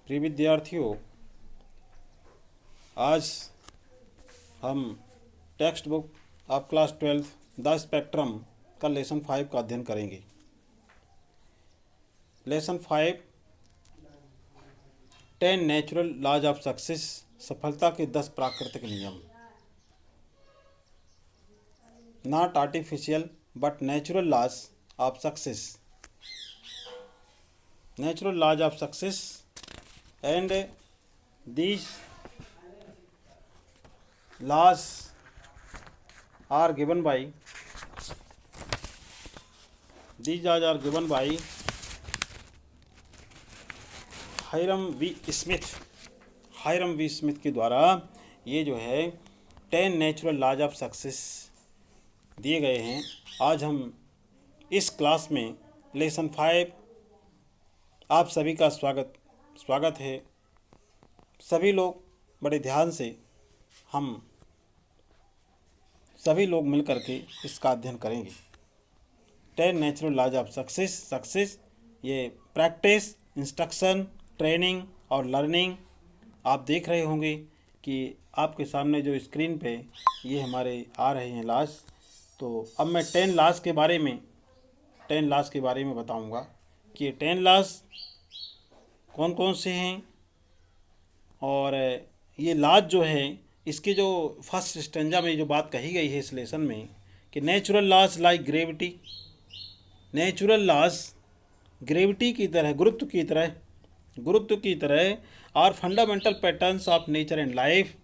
प्रिय विद्यार्थियों, आज हम text book of class 12 the spectrum का लेसन 5 का अध्ययन करेंगे। Lesson 5 10 natural laws of success, सफलता के 10 प्राकृतिक नियम। Not artificial but natural laws of success. Natural laws of success, and these laws are given by Hyrum V Smith के द्वारा ये जो है 10 नेचुरल लॉज ऑफ सक्सेस दिए गए हैं। आज हम इस क्लास में लेसन 5 आप सभी का स्वागत है। सभी लोग बड़े ध्यान से हम सभी लोग मिल कर के इसका अध्ययन करेंगे। 10 नेचुरल लॉज ऑफ सक्सेस ये प्रैक्टिस, इंस्ट्रक्शन, ट्रेनिंग और लर्निंग। आप देख रहे होंगे कि आपके सामने जो स्क्रीन पे ये हमारे आ रहे हैं लॉज। तो अब मैं 10 लॉज के बारे में बताऊंगा कि ये 10 लॉज कौन कौन से हैं। और ये लॉज जो है, इसके जो फर्स्ट स्टेंजा में जो बात कही गई है इस लेसन में कि natural laws like gravity, natural laws gravity की तरह, गुरुत्व की तरह और fundamental patterns of nature and life.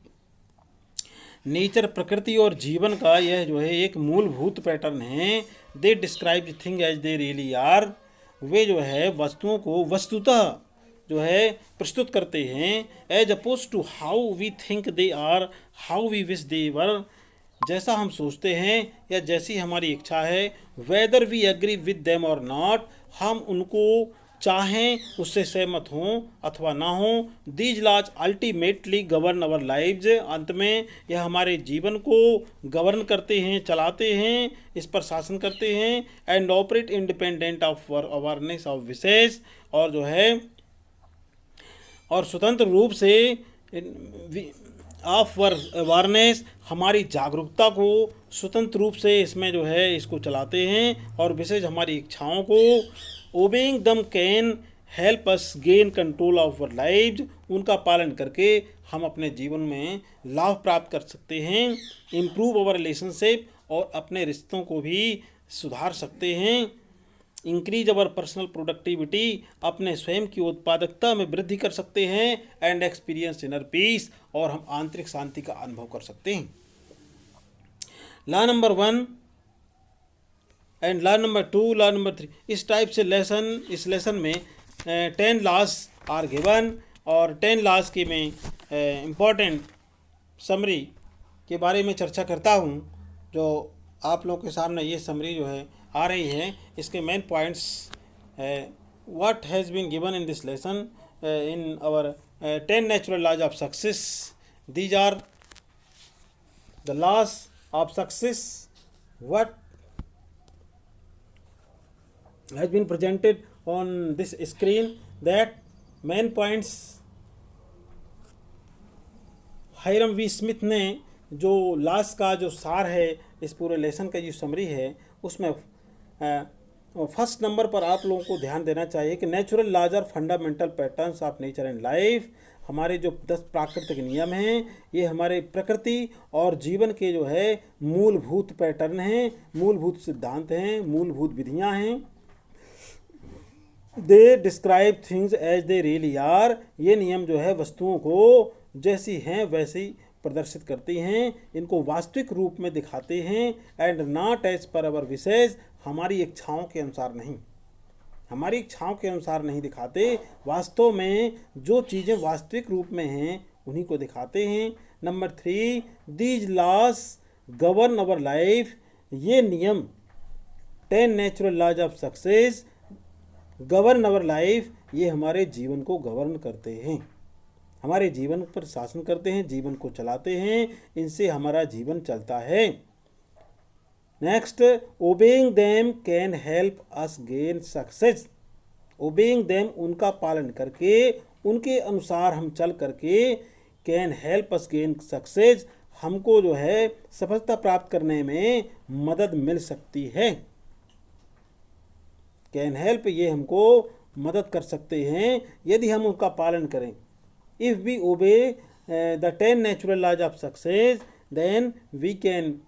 Nature, प्रकृति और जीवन का यह जो है एक मूलभूत पैटर्न है। They describe the thing as they really are. वे जो है वस्तुओं को वस्तुतः जो है प्रस्तुत करते हैं, as opposed to how we think they are, how we wish they were. जैसा हम सोचते हैं या जैसी हमारी इच्छा है, whether we agree with them और नॉट, हम उनको चाहें, उससे सहमत हों अथवा ना हों। These laws ultimately govern our lives. अंत में यह हमारे जीवन को गवर्न करते हैं, चलाते हैं, इस पर शासन करते हैं। And operate independent of awareness of विशेष, और जो है और स्वतंत्र रूप से ऑफ अवेयरनेस, हमारी जागरूकता को स्वतंत्र रूप से इसमें जो है इसको चलाते हैं। और विशेष हमारी इच्छाओं को ओबेइंग दम can help us gain control of our lives. उनका पालन करके हम अपने जीवन में लाभ प्राप्त कर सकते हैं। इम्प्रूव अवर रिलेशनशिप, और अपने रिश्तों को भी सुधार सकते हैं। इंक्रीज अवर पर्सनल प्रोडक्टिविटी, अपने स्वयं की उत्पादकता में वृद्धि कर सकते हैं। एंड एक्सपीरियंस इनर पीस, और हम आंतरिक शांति का अनुभव कर सकते हैं। Law number 1 and law number 2, law number 3, इस टाइप से इस लेसन में 10 लॉज आर गिवन। और 10 लॉज के मैं इम्पोर्टेंट समरी के बारे में चर्चा करता हूँ। जो आप लोगों के सामने ये समरी जो है आ रही है, इसके main points what has been given in this lesson in our 10 natural laws of success. These are the laws of success what has been presented on this screen. That main points Hyrum V Smith ने जो laws का जो सार है, इस पूरे lesson का जो समरी है, उसमें फर्स्ट नंबर पर आप लोगों को ध्यान देना चाहिए कि natural laws are fundamental patterns of nature and life. हमारे जो 10 प्राकृतिक नियम हैं, ये हमारे प्रकृति और जीवन के जो है मूलभूत पैटर्न हैं, मूलभूत सिद्धांत हैं, मूलभूत विधियां हैं। They describe things as they really are. ये नियम जो है वस्तुओं को जैसी हैं वैसी प्रदर्शित करती हैं, इनको वास्तविक रूप में दिखाते हैं। एंड नॉट एज पर अवर विशेष, हमारी इच्छाओं के अनुसार नहीं दिखाते। वास्तव में जो चीज़ें वास्तविक रूप में हैं उन्हीं को दिखाते हैं। Number 3, these laws govern our life. ये नियम 10 natural laws of success govern our life, ये हमारे जीवन को गवर्न करते हैं, हमारे जीवन पर शासन करते हैं, जीवन को चलाते हैं, इनसे हमारा जीवन चलता है। Next, obeying them can help us gain success. Obeying them, उनका पालन करके उनके अनुसार हम चल करके can help us gain success, हमको जो है सफलता प्राप्त करने में मदद मिल सकती है। कैन हेल्प ये हमको मदद कर सकते हैं यदि हम उनका पालन करें। If we obey the 10 natural laws of success then we can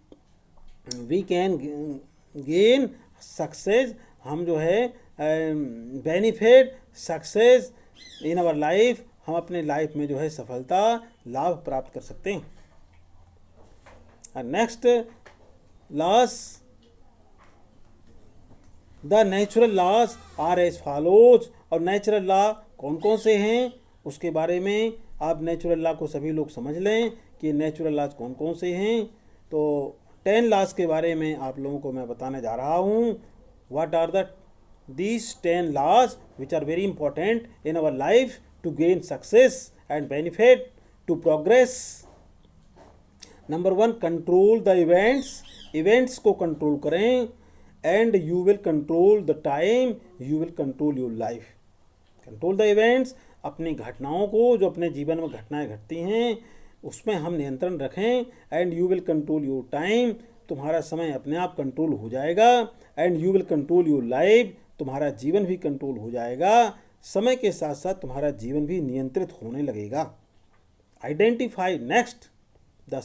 gain success, हम जो है benefit success in our life, हम अपने लाइफ में जो है सफलता लाभ प्राप्त कर सकते हैं। Next laws, the natural laws are as follows, और नेचुरल लॉ कौन कौन से हैं उसके बारे में आप नेचुरल लॉ को सभी लोग समझ लें कि नेचुरल लॉज कौन कौन से हैं। तो 10 लॉज के बारे में आप लोगों को मैं बताने जा रहा हूँ। What are the these 10 laws which are very important in our life to gain success and benefit to progress. Number 1, control the events, events को control करें, and you will control the time, you will control your life. Control the events, अपनी घटनाओं को, जो अपने जीवन में घटनाएं घटती हैं उसमें हम नियंत्रण रखें, and you will control your time, तुम्हारा समय अपने आप कंट्रोल हो जाएगा, and you will control your life, तुम्हारा जीवन भी कंट्रोल हो जाएगा, समय के साथ साथ तुम्हारा जीवन भी नियंत्रित होने लगेगा। Identify, next the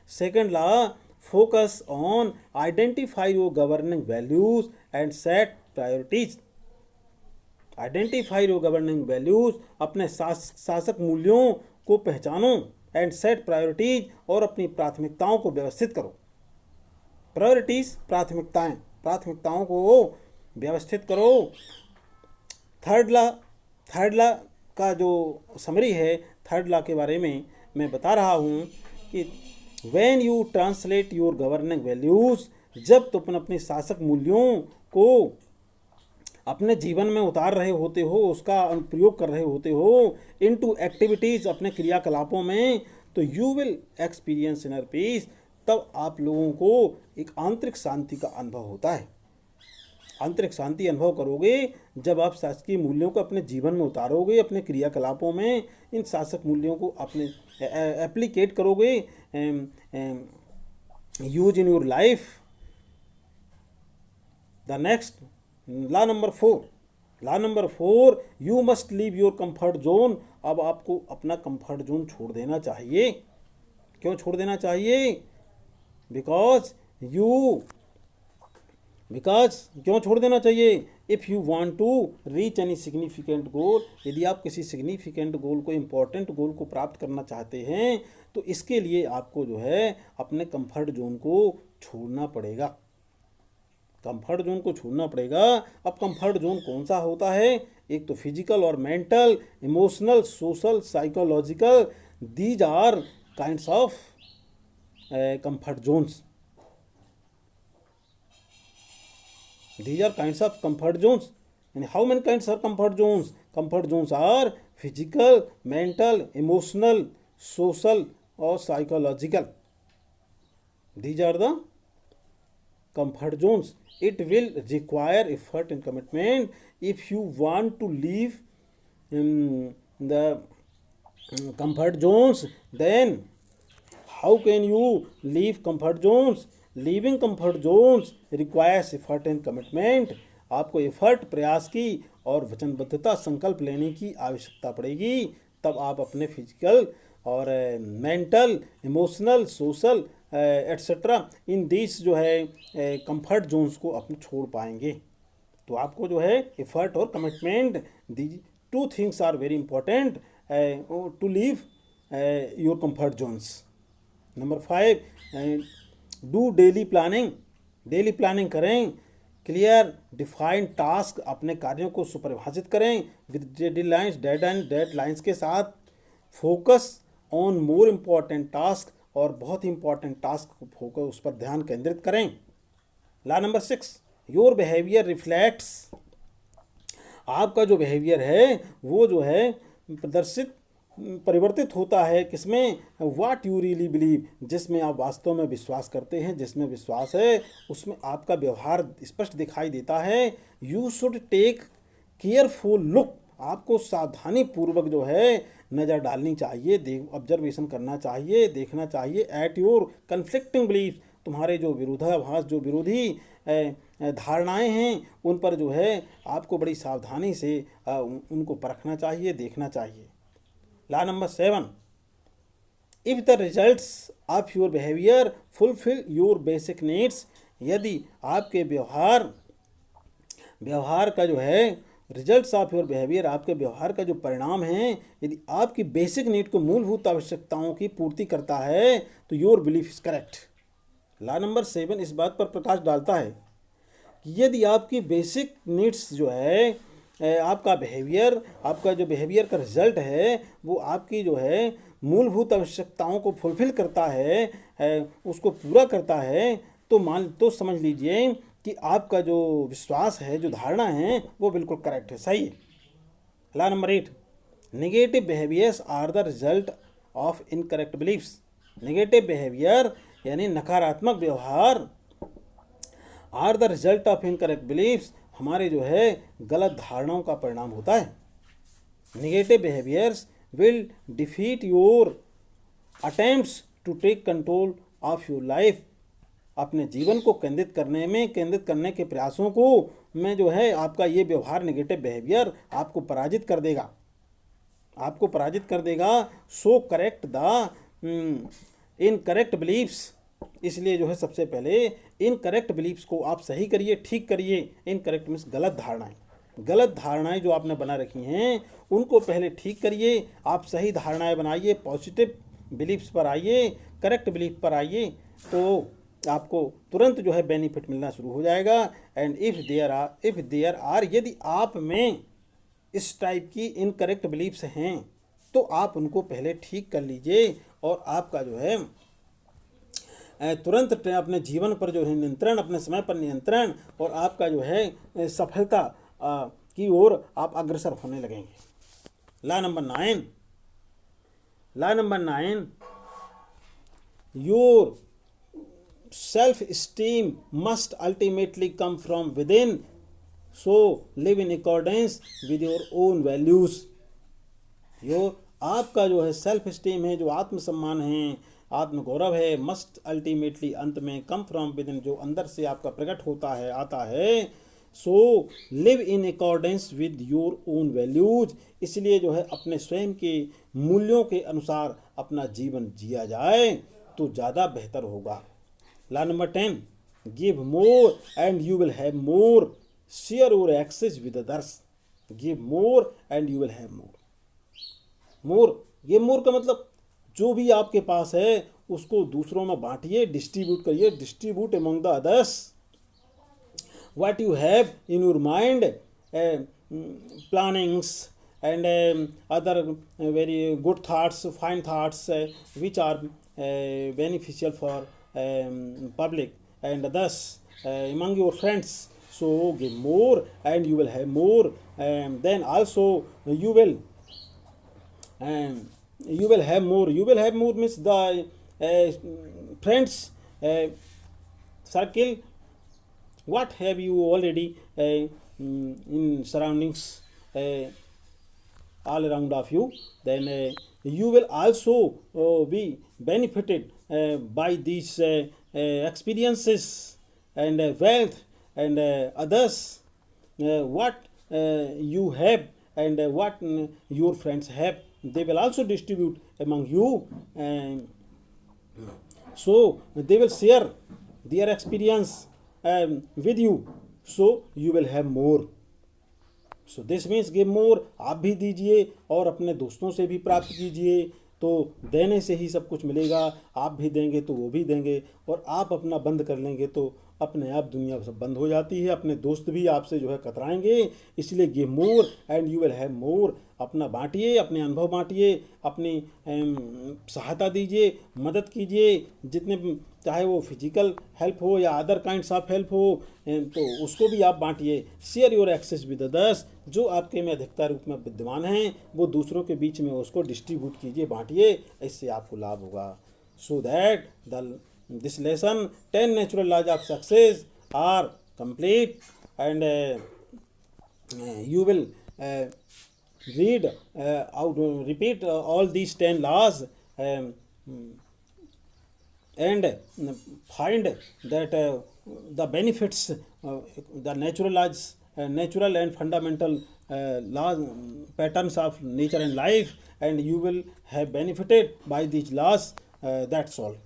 second law focus on identify your governing values and set priorities. Identify your governing values, अपने शासक मूल्यों को पहचानो, एंड सेट प्रायोरिटीज, और अपनी प्राथमिकताओं को व्यवस्थित करो। प्रायोरिटीज प्राथमिकताएं, प्राथमिकताओं को व्यवस्थित करो। थर्ड लॉ का जो समरी है, थर्ड लॉ के बारे में मैं बता रहा हूँ कि when you translate your governing values, जब तुम अपने शासक मूल्यों को अपने जीवन में उतार रहे होते हो, उसका प्रयोग कर रहे होते हो इनटू एक्टिविटीज़, अपने क्रियाकलापों में, तो you will experience inner peace, तब आप लोगों को एक आंतरिक शांति का अनुभव होता है। आंतरिक शांति अनुभव करोगे जब आप शासकीय मूल्यों को अपने जीवन में उतारोगे, अपने क्रियाकलापों में इन शासक मूल्यों को अपने एप्लीकेट करोगे, use in your life. The next law number 4, you must leave your comfort zone. अब आपको अपना कंफर्ट जोन छोड़ देना चाहिए। क्यों छोड़ देना चाहिए? बिकॉज क्यों छोड़ देना चाहिए? If you want to reach any significant goal, यदि आप किसी सिग्निफिकेंट गोल को, इम्पॉर्टेंट गोल को प्राप्त करना चाहते हैं, तो इसके लिए आपको जो है अपने कंफर्ट जोन को छोड़ना पड़ेगा। कंफर्ट जोन को छोड़ना पड़ेगा। अब कंफर्ट जोन कौन सा होता है? एक तो फिजिकल और mental, emotional, social, psychological, these are kinds of comfort zones. These are kinds of comfort zones. And how many kinds are comfort zones? Comfort zones are physical, mental, emotional, social, or psychological. These are the comfort zones. It will require effort and commitment. If you want to leave the comfort zones, then how can you leave comfort zones? Leaving comfort Jones requires effort and commitment. आपको effort, प्रयास की और वचनबद्धता, संकल्प लेने की आवश्यकता पड़ेगी, तब आप अपने फिजिकल और mental, emotional, social etcetera in this जो है कंफर्ट जोन्स को अपने छोड़ पाएंगे। तो आपको जो है एफर्ट और commitment, these 2 things are very important to leave your comfort zones. Number 5, do daily planning करें। क्लियर डिफाइंड टास्क, अपने कार्यों को सुपरिभाषित करें विद डेडलाइंस के साथ। Focus on more important task, और बहुत ही इंपॉर्टेंट टास्क को फोकस, उस पर ध्यान केंद्रित करें। Law number 6, your behaviour reflects, आपका जो बिहेवियर है वो जो है परिवर्तित होता है किसमें? व्हाट यू रियली बिलीव, जिसमें आप वास्तव में विश्वास करते हैं, जिसमें विश्वास है उसमें आपका व्यवहार स्पष्ट दिखाई देता है। You should take careful look, आपको सावधानी पूर्वक जो है नज़र डालनी चाहिए, ऑब्जर्वेशन करना चाहिए, देखना चाहिए एट योर कन्फ्लिक्टिंग बिलीफ, तुम्हारे जो विरोधाभास, जो विरोधी धारणाएं हैं, उन पर जो है आपको बड़ी सावधानी से उनको परखना चाहिए, देखना चाहिए। Law number 7, if the results of your behaviour fulfil your basic needs, यदि आपके व्यवहार का जो है रिजल्ट्स ऑफ योर बिहेवियर, आपके व्यवहार का जो परिणाम है, यदि आपकी बेसिक नीड को, मूलभूत आवश्यकताओं की पूर्ति करता है, तो your belief is correct. Law number 7 इस बात पर प्रकाश डालता है कि यदि आपकी बेसिक नीड्स जो है, आपका जो बिहेवियर का रिजल्ट है वो आपकी जो है मूलभूत आवश्यकताओं को फुलफिल करता है, उसको पूरा करता है, तो समझ लीजिए कि आपका जो विश्वास है, जो धारणा है, वो बिल्कुल करेक्ट है, सही है। Law number 8, negative behaviours are the result of incorrect beliefs. Negative behaviour यानी नकारात्मक व्यवहार are the result of incorrect beliefs, हमारे जो है गलत धारणाओं का परिणाम होता है। Negative behaviours will defeat your attempts to take control of your life, अपने जीवन को केंद्रित करने के प्रयासों को में जो है आपका ये व्यवहार, नेगेटिव बिहेवियर आपको पराजित कर देगा। So correct the incorrect beliefs, इसलिए जो है सबसे पहले इनकरेक्ट बिलीफ्स को आप सही करिए, ठीक करिए। इनकरेक्ट मीन्स गलत धारणाएं जो आपने बना रखी हैं उनको पहले ठीक करिए, आप सही धारणाएं बनाइए, पॉजिटिव बिलीफ्स पर आइए, करेक्ट बिलीफ पर आइए, तो आपको तुरंत जो है बेनिफिट मिलना शुरू हो जाएगा। एंड इफ़ देयर आर यदि आप में इस टाइप की इनकरेक्ट बिलीफ्स हैं तो आप उनको पहले ठीक कर लीजिए और आपका जो है तुरंत अपने जीवन पर जो है नियंत्रण, अपने समय पर नियंत्रण, और आपका जो है सफलता की ओर आप अग्रसर होने लगेंगे। Law number 9, your self esteem must ultimately come from with in, so live in accordance with your own values. आपका जो है सेल्फ स्टीम है, जो आत्मसम्मान है, आत्मगौरव है, मस्ट अल्टीमेटली अंत में कम फ्रॉम विद इन, जो अंदर से आपका प्रकट होता है, आता है। So live in accordance with your own values, इसलिए जो है अपने स्वयं के मूल्यों के अनुसार अपना जीवन जिया जाए तो ज़्यादा बेहतर होगा। Law number 10, give more and you will have more, share your access with others. Give more and you will have more, ये मोर का मतलब जो भी आपके पास है उसको दूसरों में बांटिए, डिस्ट्रीब्यूट करिए, distribute among the others what you have in your mind, plannings and other very good thoughts, fine thoughts which are beneficial for public and others among your friends. So give more and you will have more, then also you will have more. You will have more means the friends circle, what have you already in surroundings all around of you, then you will also be benefited by these experiences and wealth and others what you have and what your friends have, they will also distribute among you, so they will share their experience with you, so you will have more. So this means give more, आप भी दीजिए और अपने दोस्तों से भी प्राप्त कीजिए, तो देने से ही सब कुछ मिलेगा। आप भी देंगे तो वो भी देंगे, और आप अपना बंद कर लेंगे तो अपने आप दुनिया सब बंद हो जाती है, अपने दोस्त भी आपसे जो है कतराएंगे। इसलिए give more and you will have मोर, अपना बांटिए, अपने अनुभव बांटिए, अपनी सहायता दीजिए, मदद कीजिए, जितने चाहे वो फिजिकल हेल्प हो या अदर काइंड्स ऑफ हेल्प हो, तो उसको भी आप बांटिए। Share your access with others, जो आपके में अधिकता रूप में विद्यमान हैं वो दूसरों के बीच में उसको डिस्ट्रीब्यूट कीजिए, बांटिए, इससे आपको लाभ होगा। So that this lesson 10 natural laws of success are complete, and you will read out, repeat all these 10 laws, and find that the benefits, the natural laws, natural and fundamental laws, patterns of nature and life, and you will have benefited by these laws. That's all.